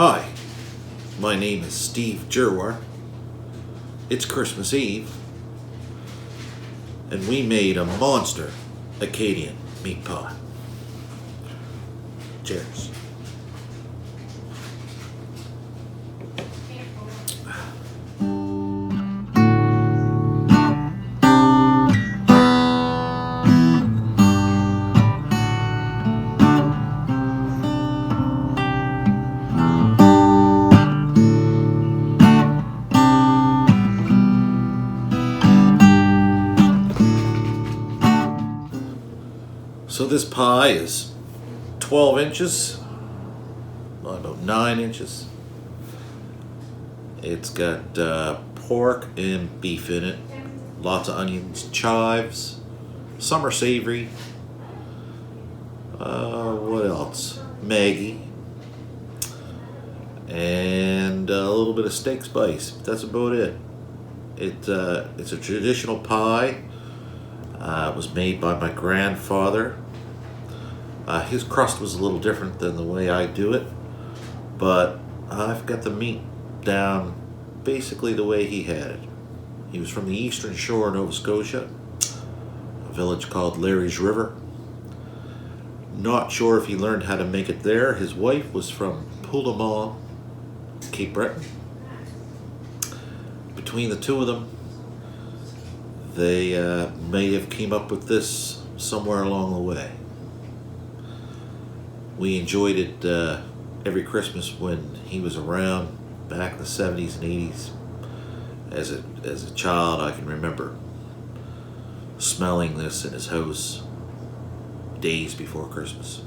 Hi, my name is Steve Jerwar. It's Christmas Eve, and we made a monster Acadian meat pie. Cheers. So this pie is 12 inches, about 9 inches. It's got pork and beef in it, lots of onions, chives, some are savory. What else? Maggie. And a little bit of steak spice. That's about it. It's a traditional pie. It was made by my grandfather. His crust was a little different than the way I do it, but I've got the meat down basically the way he had it. He was from the eastern shore of Nova Scotia, a village called Larry's River. Not sure if he learned how to make it there. His wife was from Poulamont, Cape Breton. Between the two of them, they may have came up with this somewhere along the way. We enjoyed it every Christmas when he was around back in the 70s and 80s. As a child, I can remember smelling this in his house days before Christmas.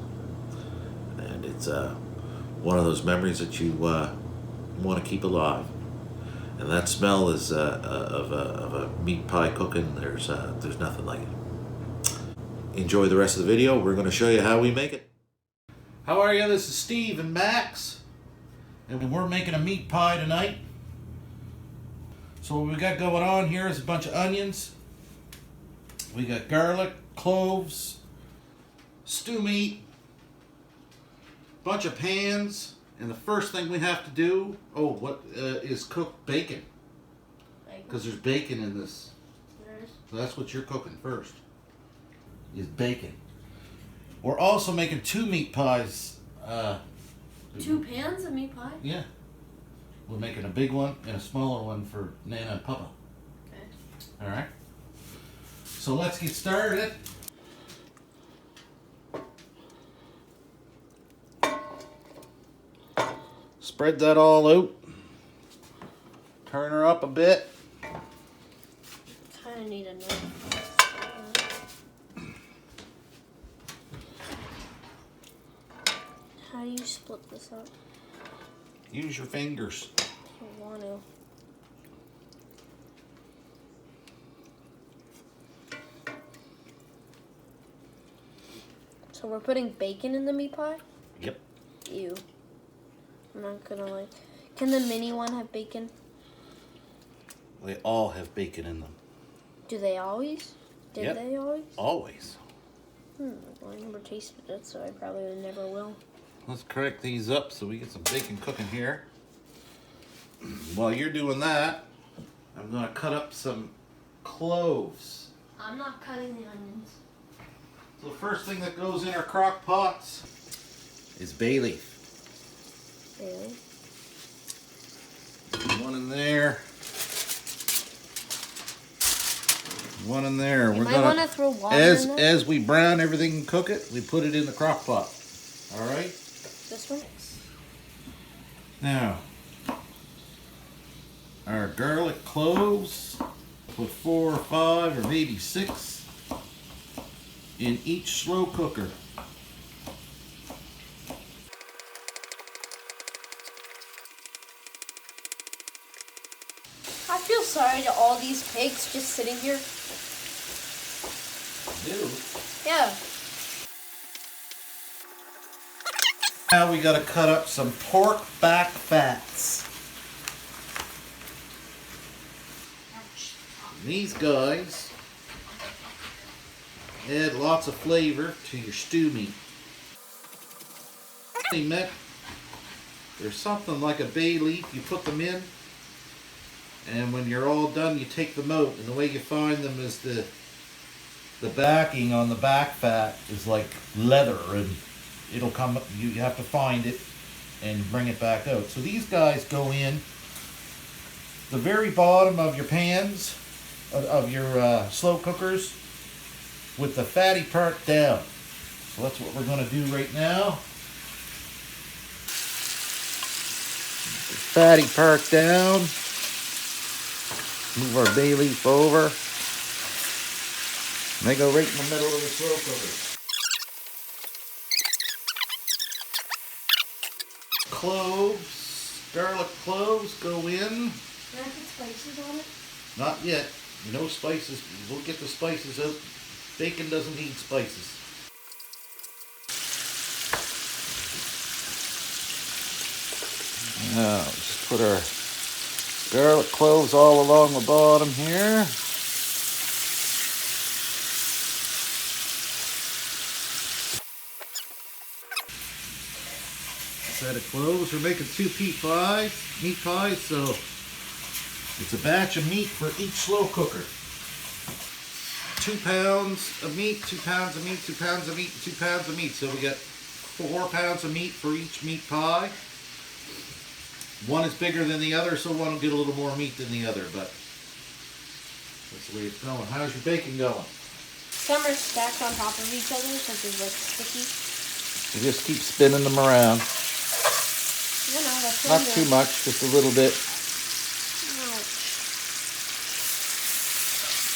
And it's one of those memories that you want to keep alive. And that smell is of a meat pie cooking. There's nothing like it. Enjoy the rest of the video. We're going to show you how we make it. How are you? This is Steve and Max, and we're making a meat pie tonight. So what we got going on here is a bunch of onions. We got garlic, cloves, stew meat, bunch of pans, and the first thing we have to do, is cook bacon. Because there's bacon in this. So that's what you're cooking first, is bacon. We're also making 2 meat pies. 2 pans of meat pie? Yeah. We're making a big one and a smaller one for Nana and Papa. Okay. Alright. So let's get started. Spread that all out. Turn her up a bit. Kind of need a knife. How do you split this up? Use your fingers. I want to. So we're putting bacon in the meat pie? Yep. Ew. I'm not gonna like. Can the mini one have bacon? They all have bacon in them. Do they always? Did they always? Always. Well, I never tasted it, so I probably never will. Let's crack these up so we get some bacon cooking here. While you're doing that, I'm going to cut up some cloves. I'm not cutting the onions. So the first thing that goes in our crock pots is bay leaf. Really? One in there. One in there. You might want to throw water in there. As we brown everything and cook it, we put it in the crock pot. All right? This one? Now, our garlic cloves, put 4 or 5 or maybe 6 in each slow cooker. I feel sorry to all these pigs just sitting here. Ew. Yeah. Now we got to cut up some pork back fats. These guys add lots of flavor to your stew meat. There's something like a bay leaf. You put them in, and when you're all done, you take them out. And the way you find them is the backing on the back fat is like leather, and it'll come. You have to find it and bring it back out. So these guys go in the very bottom of your pans, of your slow cookers, with the fatty part down. So that's what we're going to do right now. Fatty part down. Move our bay leaf over. And they go right in the middle of the slow cooker. Cloves, garlic cloves go in. Can I put spices on it? Not yet. No spices. We'll get the spices out. Bacon doesn't need spices. Now, just put our garlic cloves all along the bottom here. Set of cloves. We're making 2 meat pies, so it's a batch of meat for each slow cooker. 2 pounds of meat, 2 pounds of meat, 2 pounds of meat, 2 pounds of meat. So we got 4 pounds of meat for each meat pie. One is bigger than the other, so one will get a little more meat than the other, but that's the way it's going. How's your bacon going? Some are stacked on top of each other, so they're like sticky. You just keep spinning them around. You know, that's Not too much, just a little bit.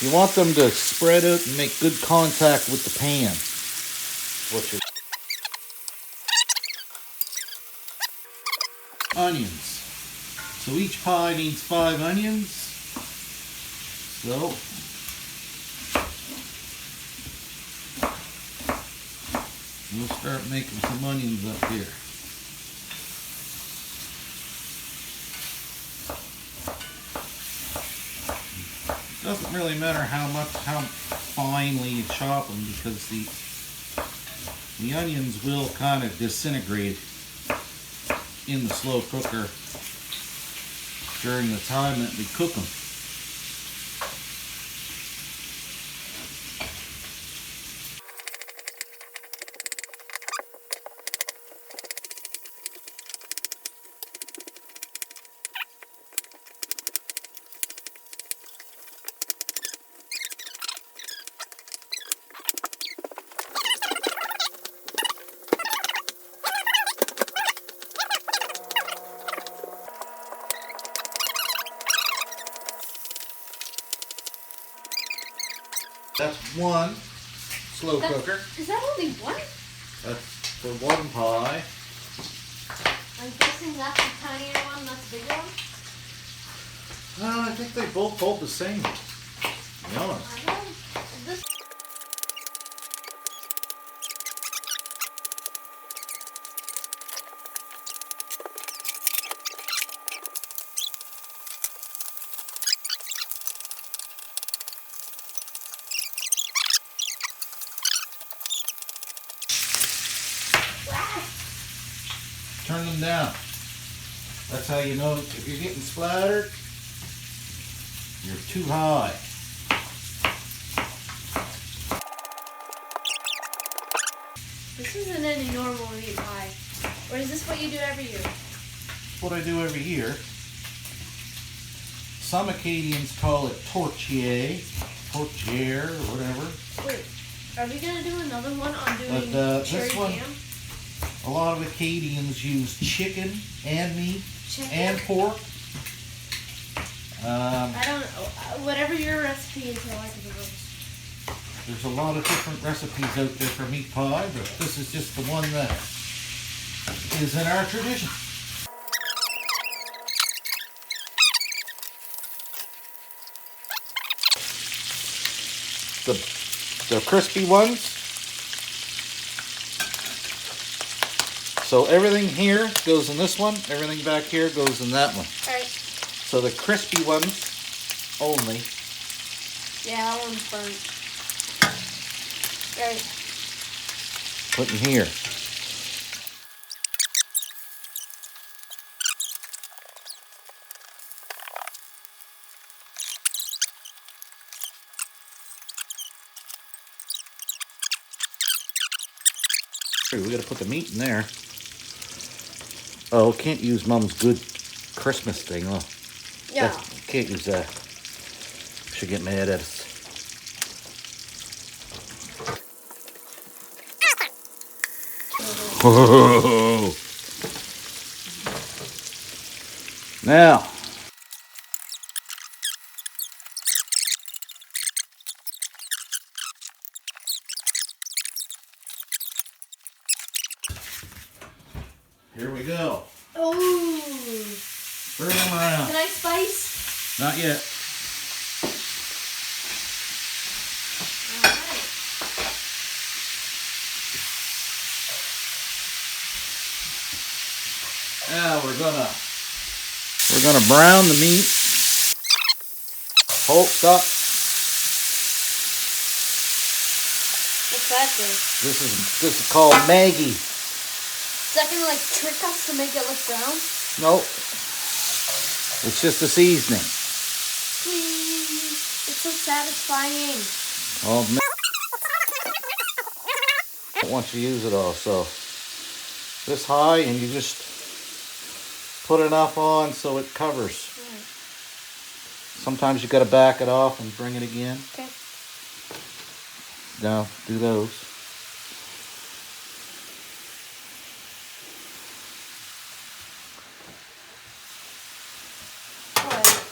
You want them to spread out and make good contact with the pan. Onions. So each pie needs 5 onions. So we'll start making some onions up here. Doesn't really matter how finely you chop them, because the onions will kind of disintegrate in the slow cooker during the time that we cook them. That's one slow cooker. Is that only one? That's for one pie. I'm guessing that's the tinier one, that's the bigger one? I think they both hold the same, to be honest. I know. This Turn them down. That's how you know if you're getting splattered, you're too high. This isn't any normal meat pie. Or is this what you do every year? That's what I do every year. Some Acadians call it tortillere, or whatever. Wait, are we gonna do another one on doing cherry this one, jam? a lot of Acadians use chicken and meat and pork. I don't know. Whatever your recipe is, I like it the most. There's a lot of different recipes out there for meat pie, but this is just the one that is in our tradition. The crispy ones. So everything here goes in this one, everything back here goes in that one. Alright. So the crispy ones only. Yeah, that one's burnt. Right. Put in here. We gotta put the meat in there. Oh, can't use Mom's good Christmas thing, huh? Yeah. Can't use that. She'll get mad at us. Whoa. Now, here we go. Oh. Bring them around. Can I spice? Not yet. Alright. Now we're gonna brown the meat. Hold, stop. What's that do? This is called Maggie. Is that gonna like trick us to make it look brown? Nope. It's just a seasoning. Please. It's so satisfying. Oh, once you use it all, so this high, and you just put enough on so it covers. Right. Sometimes you got to back it off and bring it again. Okay. Now do those. What?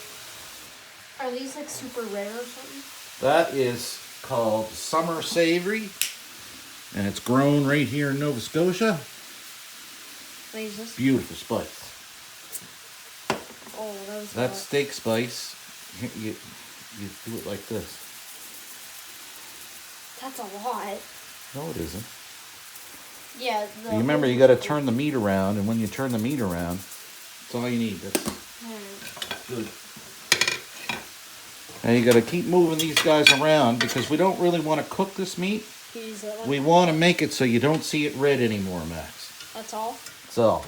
Are these like super rare or something? That is called Summer Savory, and it's grown right here in Nova Scotia. What is this? Beautiful spice. Oh, that was That's steak spice. You do it like this. That's a lot. No, it isn't. Yeah. You remember, you got to turn the meat around, and when you turn the meat around, that's all you need. That's good. Now you got to keep moving these guys around because we don't really want to cook this meat. We want to make it so you don't see it red anymore, Max. That's all? So,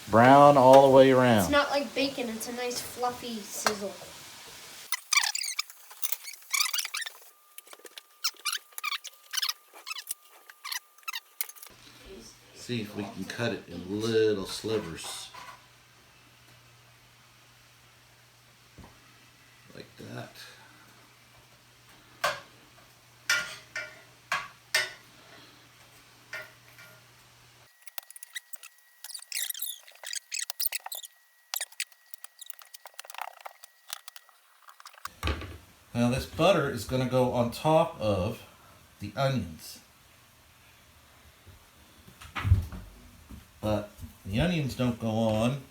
brown all the way around. It's not like bacon. It's a nice fluffy sizzle. See if we can cut it in little slivers. Like that. Now this butter is going to go on top of the onions. But the onions don't go on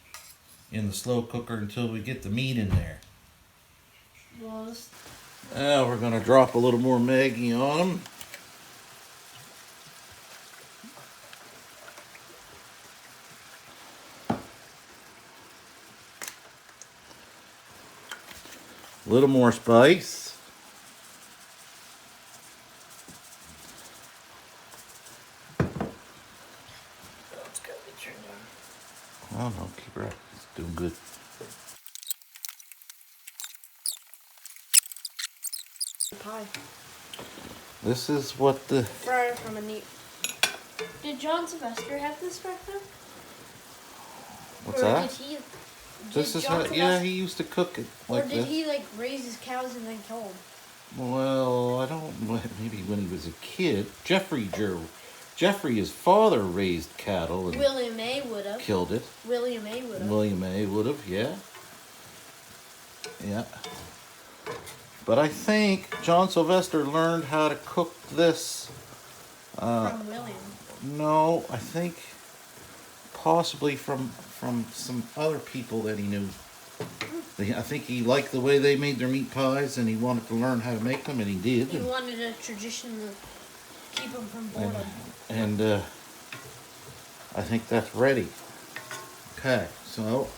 in the slow cooker until we get the meat in there. Now we're going to drop a little more Maggie on them. A little more spice. It's gotta be turned on. I don't know, keep her up. It's doing good. Pie. This is what the... Fried from a neat. Did John Sylvester have this back then? What's or that? Did he, This is how, yeah, he used to cook it like this. Or did he like raise his cows and then kill them? Well, I don't, maybe when he was a kid. Jeffrey, his father raised cattle and William A. would have. killed it. William A. would have. William A. would have, yeah. Yeah. But I think John Sylvester learned how to cook this. From William. No, I think possibly from some other people that he knew. I think he liked the way they made their meat pies, and he wanted to learn how to make them, and he did. He wanted a tradition to keep him from boredom. And I think that's ready. Okay, so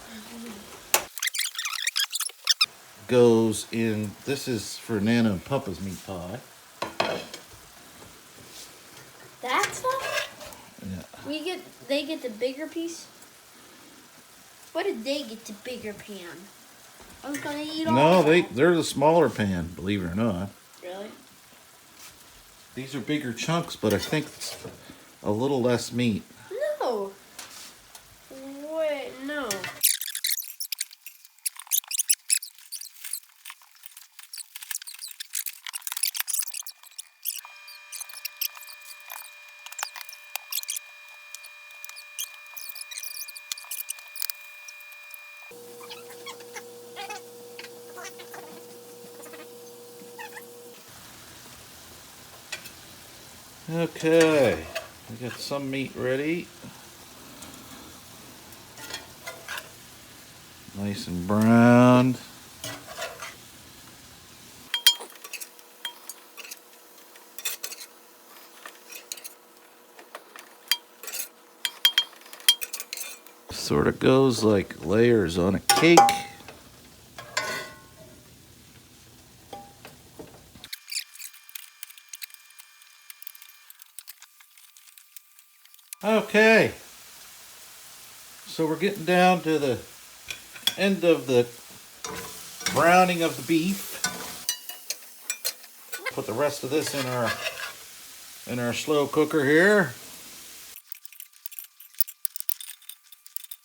goes in. This is for Nana and Papa's meat pie. That stuff? Yeah. They get the bigger piece? What did they get the bigger pan? I was gonna eat all No, of that. they're the smaller pan, believe it or not. Really? These are bigger chunks, but I think a little less meat. No. Wait, no. Okay, we got some meat ready. Nice and browned. Sort of goes like layers on a cake. Okay, so we're getting down to the end of the browning of the beef. Put the rest of this in our slow cooker here.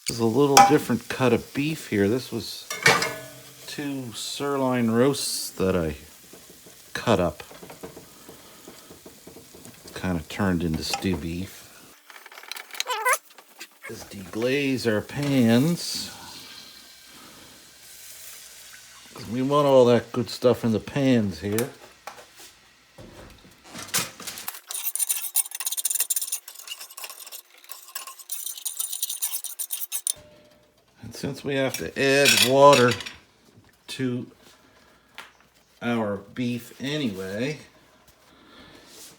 This is a little different cut of beef here. This was 2 sirloin roasts that I cut up. Kind of turned into stew beef. Let's deglaze our pans. We want all that good stuff in the pans here. And since we have to add water to our beef anyway,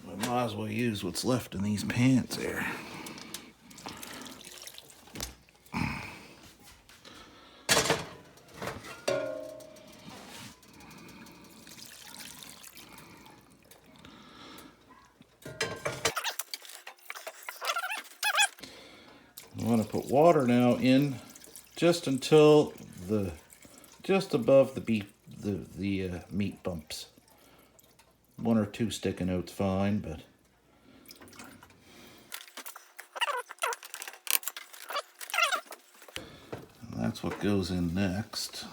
we might as well use what's left in these pans here. I want to put water now in just until just above the beef, the meat bumps. 1 or 2 sticking notes fine, but that's what goes in next.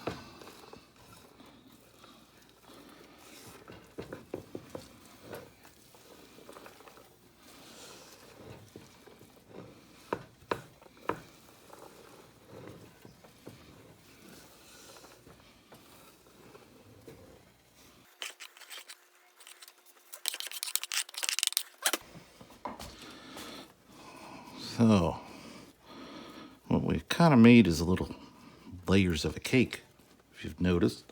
So, what we kind of made is a little layers of a cake, if you've noticed.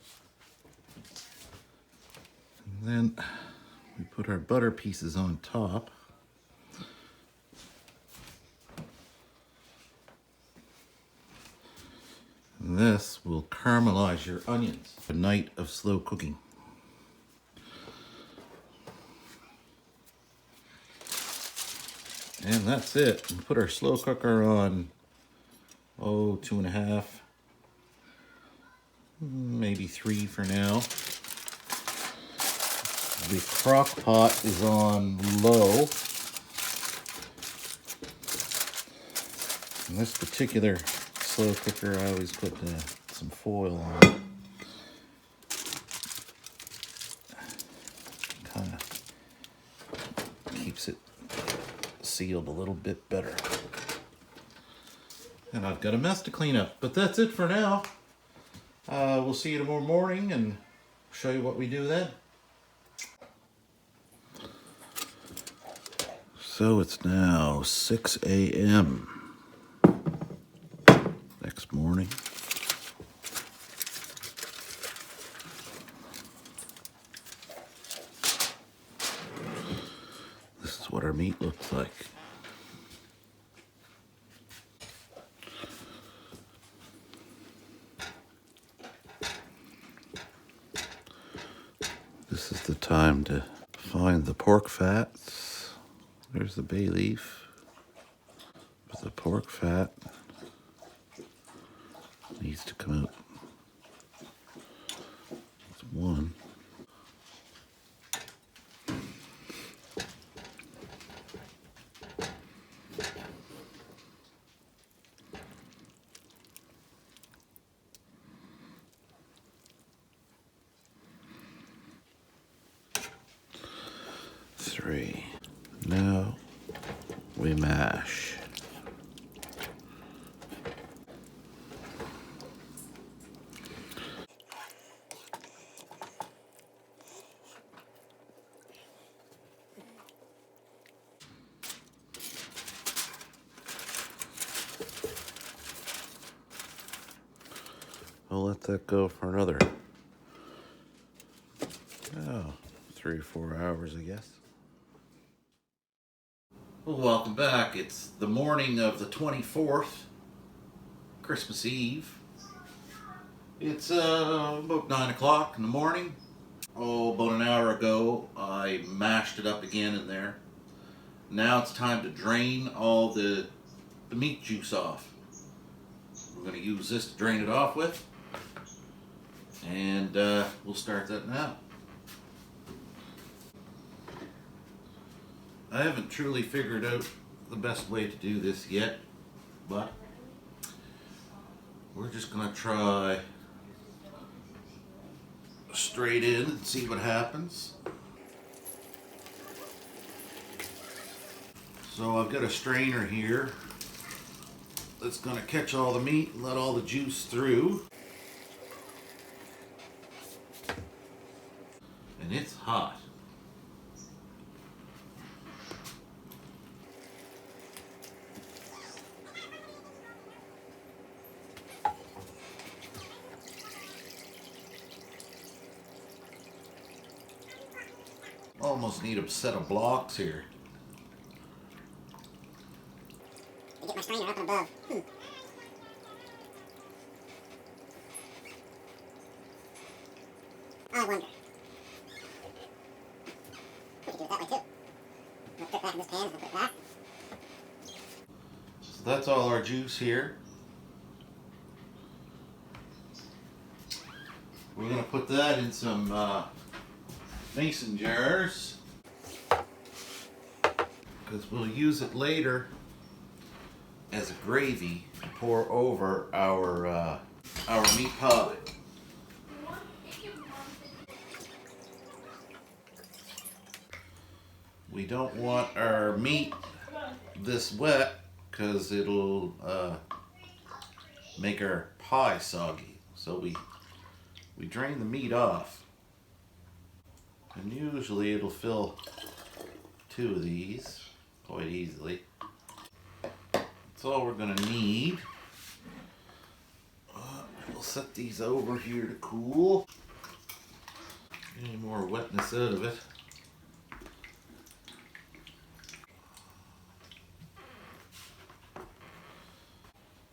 And then we put our butter pieces on top. And this will caramelize your onions. A night of slow cooking. And that's it. We put our slow cooker on, 2.5, maybe 3 for now. The crock pot is on low. In this particular slow cooker, I always put some foil on it. Kind of keeps it sealed a little bit better. And I've got a mess to clean up, but that's it for now. We'll see you tomorrow morning and show you what we do then. So it's now 6 a.m. next morning. This is what our meat looks like. This is the time to find the pork fats. There's the bay leaf. There's the pork fat. Needs to come out. That's one. mash. I'll let that go for another 3 or 4 hours, I guess. Well, welcome back. It's the morning of the 24th, Christmas Eve. It's about 9 o'clock in the morning. About an hour ago, I mashed it up again in there. Now it's time to drain all the meat juice off. We're going to use this to drain it off with. And we'll start that now. I haven't truly figured out the best way to do this yet, but we're just going to try straight in and see what happens. So I've got a strainer here that's going to catch all the meat and let all the juice through. And it's hot. Almost need a set of blocks here. Get my strainer up and above. I wonder. We could do it that way too. We'll put it back in this pan and put it back. So that's all our juice here. We're going to put that in some mason jars because we'll use it later as a gravy to pour over our meat pie. We don't want our meat this wet because it'll make our pie soggy. So we drain the meat off. And usually it'll fill 2 of these quite easily. That's all we're going to need. We'll set these over here to cool. Any more wetness out of it.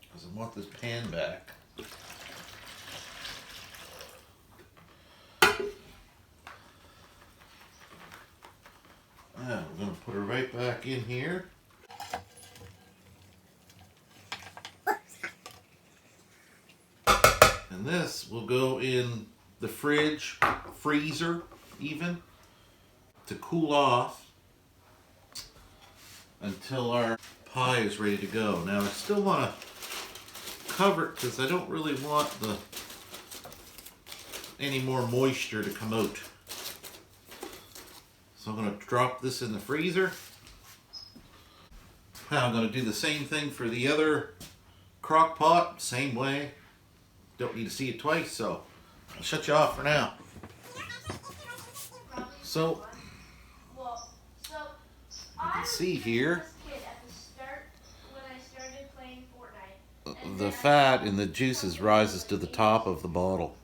Because I want this pan back. Now we're going to put it right back in here. And this will go in the fridge, freezer even, to cool off until our pie is ready to go. Now I still want to cover it because I don't really want any more moisture to come out. So I'm going to drop this in the freezer. Now I'm going to do the same thing for the other crock pot, same way. Don't need to see it twice, so I'll shut you off for now. So, you can see here, the fat in the juices rises to the top of the bottle.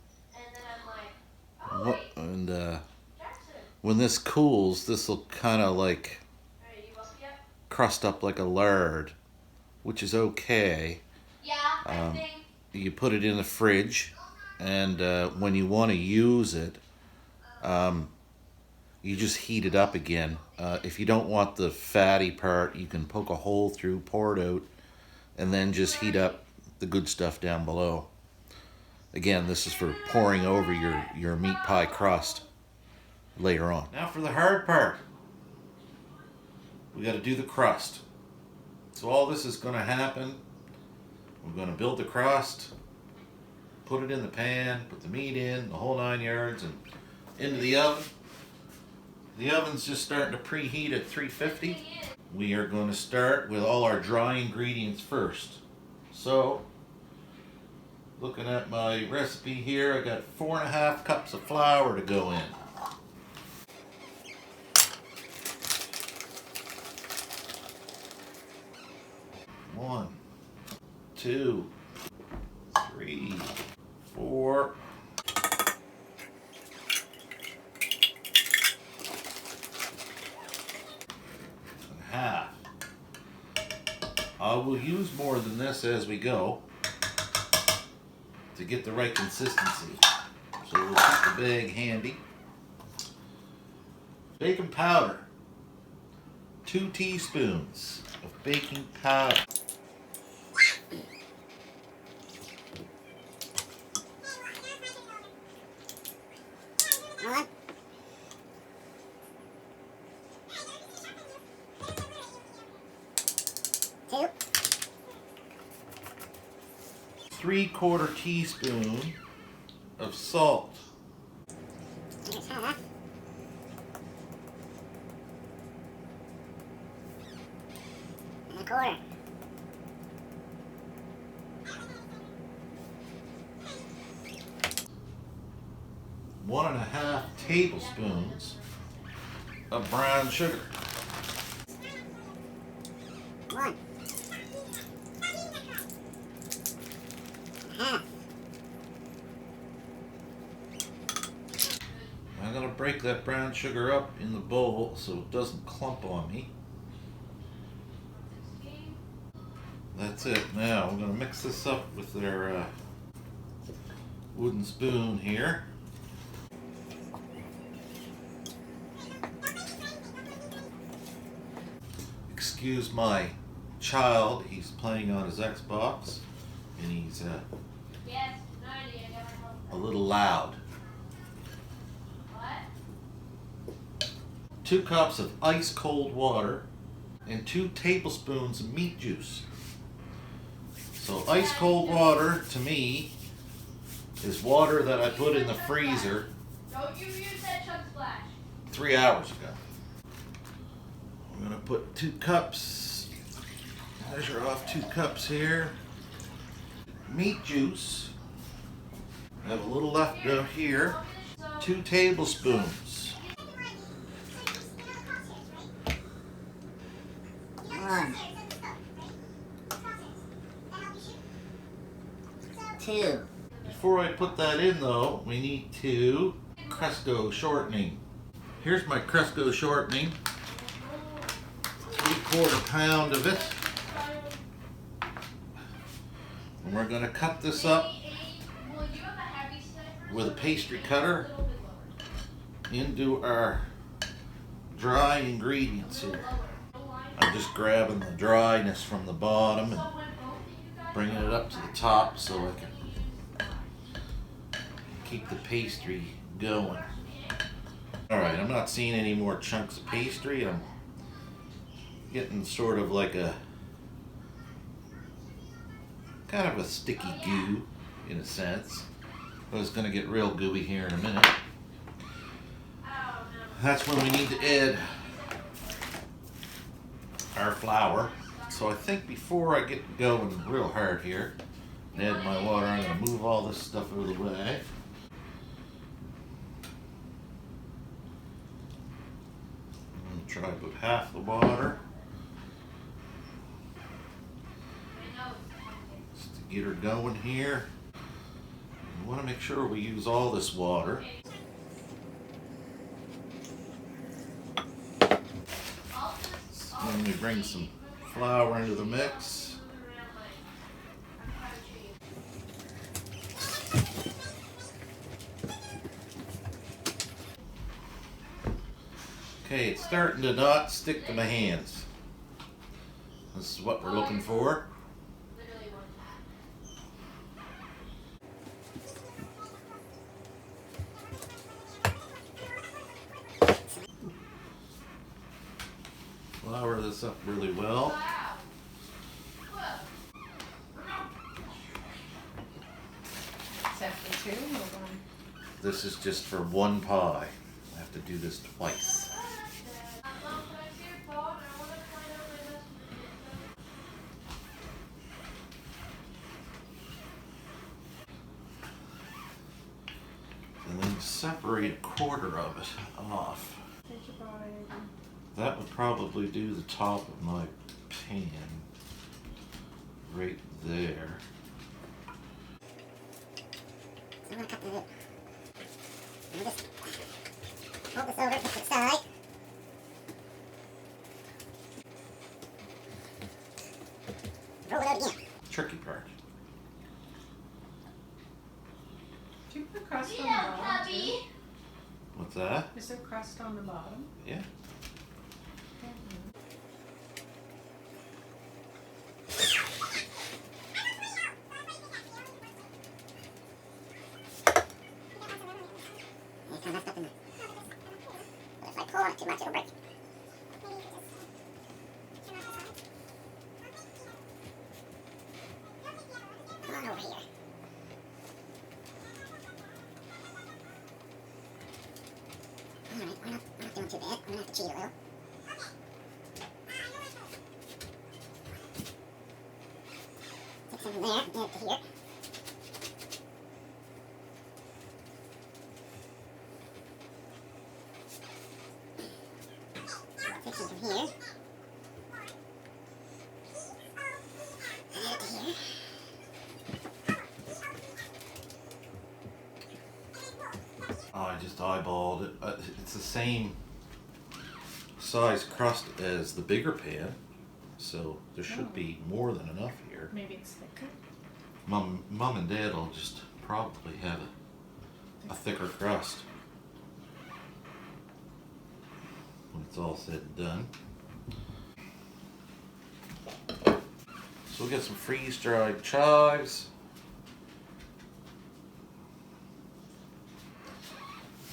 And when this cools, this will kind of like crust up like a lard, which is okay. You put it in the fridge, and when you want to use it, you just heat it up again. If you don't want the fatty part, you can poke a hole through, pour it out, and then just heat up the good stuff down below. Again, this is for pouring over your meat pie crust later on. Now for the hard part. We got to do the crust. So all this is going to happen. We're going to build the crust, put it in the pan, put the meat in, the whole 9 yards, and into the oven. The oven's just starting to preheat at 350. we are going to start with all our dry ingredients first. So, looking at my recipe here, I got 4.5 cups of flour to go in. 1, 2, 3, 4. And half. I will use more than this as we go to get the right consistency. So we'll keep the bag handy. Baking powder. 2 teaspoons of baking powder. 1, 2, 3/4 teaspoon of salt. there's half, and 1/4. 1.5 tablespoons of brown sugar. 1, half, I'm going to break that brown sugar up in the bowl so it doesn't clump on me. That's it. Now we're going to mix this up with our wooden spoon here. Excuse my child, he's playing on his Xbox and he's a little loud. 2 cups of ice cold water and 2 tablespoons of meat juice. So ice cold water to me is water that I put in the freezer Don't you use that Chuck Splash. 3 hours ago. I'm gonna put 2 cups, measure off 2 cups here. Meat juice, I have a little left out here. 2 tablespoons. 1, 2, Before I put that in though, we need to Cresco shortening. Here's my Cresco shortening. 3/4 pound of it. And we're going to cut this up with a pastry cutter into our dry ingredients here. I'm just grabbing the dryness from the bottom and bringing it up to the top so I can keep the pastry going. Alright, I'm not seeing any more chunks of pastry. I'm getting sort of like a kind of a sticky goo in a sense. But it's going to get real gooey here in a minute. That's when we need to add our flour. So I think before I get going real hard here and add my water, I'm going to move all this stuff out of the way. I'm going to try about half the water just to get her going here. We want to make sure we use all this water. Then we bring some flour into the mix. Okay, it's starting to not stick to my hands. This is what we're looking for. Flour this up really well. This is just for one pie. I have to do this twice. separate a quarter of it off. That would probably do the top of my pan right there. So I'm gonna cut the root. And just hold this over to the side. Roll it out again. Tricky part. Do you put crust on the bottom too? What's that? Is there crust on the bottom? Yeah. It's kind of left up in there. But if I pull on it too much, it'll break. Come on over here. Alright, we're not doing too bad. I'm gonna have to cheat a little. Take some from there and add it to here. Take some from here. And add it to here. Oh, I just eyeballed it. It's the same size crust as the bigger pan, so there should be more than enough here. Maybe it's thicker. Mom and Dad will just probably have a thicker crust when it's all said and done. So we'll get some freeze-dried chives.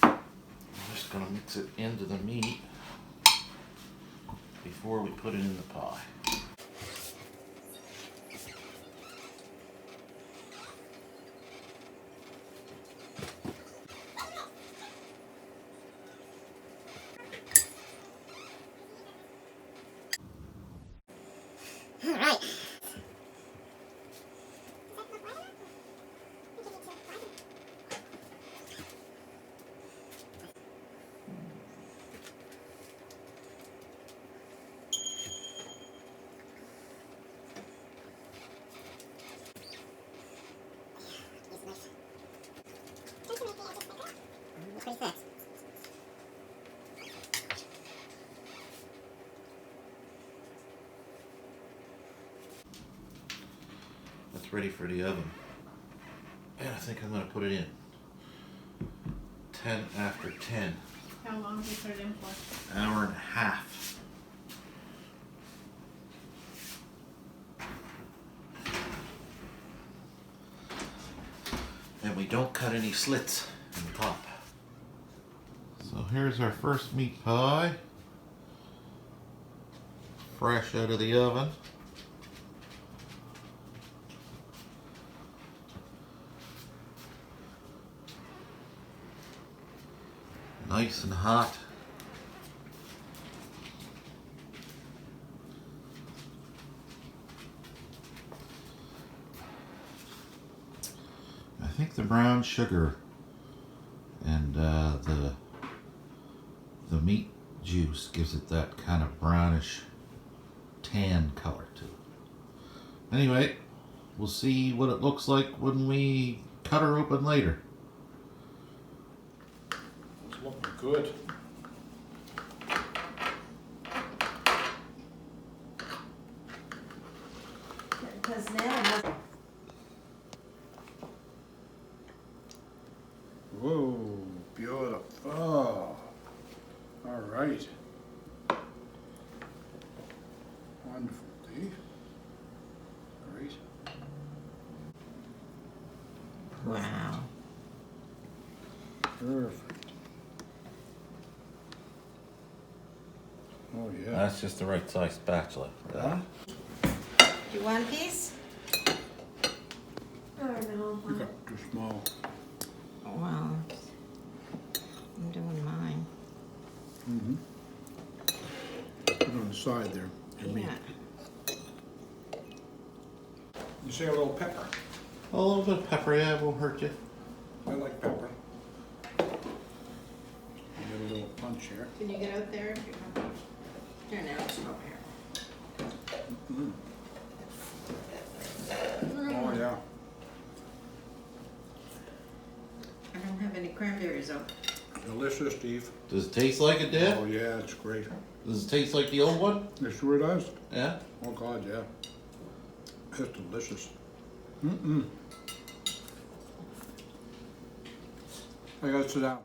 I'm just gonna mix it into the meat before we put it in the pie. Alright. Pretty fast. That's ready for the oven. And I think I'm gonna put it in. 10 after 10. How long do you put it in for? Hour and a half. And we don't cut any slits in the top. So here's our first meat pie. Fresh out of the oven. Nice and hot. I think the brown sugar and the meat juice gives it that kind of brownish tan color to it. Anyway, we'll see what it looks like when we cut her open later. It's looking good. Because now it has Whoa, beautiful. Oh, all right. Wonderful, Dave. Great. wow. Perfect. Oh, yeah. That's just the right size spatula. Huh? You want a piece? Oh no. You got too small. Well, I'm doing mine. Mm-hmm. Put it on the side there. Your meat. Yeah. You say a little pepper. A little bit of pepper, yeah, won't hurt you. I like pepper. lunch here. Can you get out there if you have? Here now, it's over here. Oh, yeah. I don't have any cranberries out. Delicious, Steve. Does it taste like it, Dad? Oh, yeah, it's great. Does it taste like the old one? It sure does. Yeah? Oh, God, yeah. It's delicious. I gotta sit down.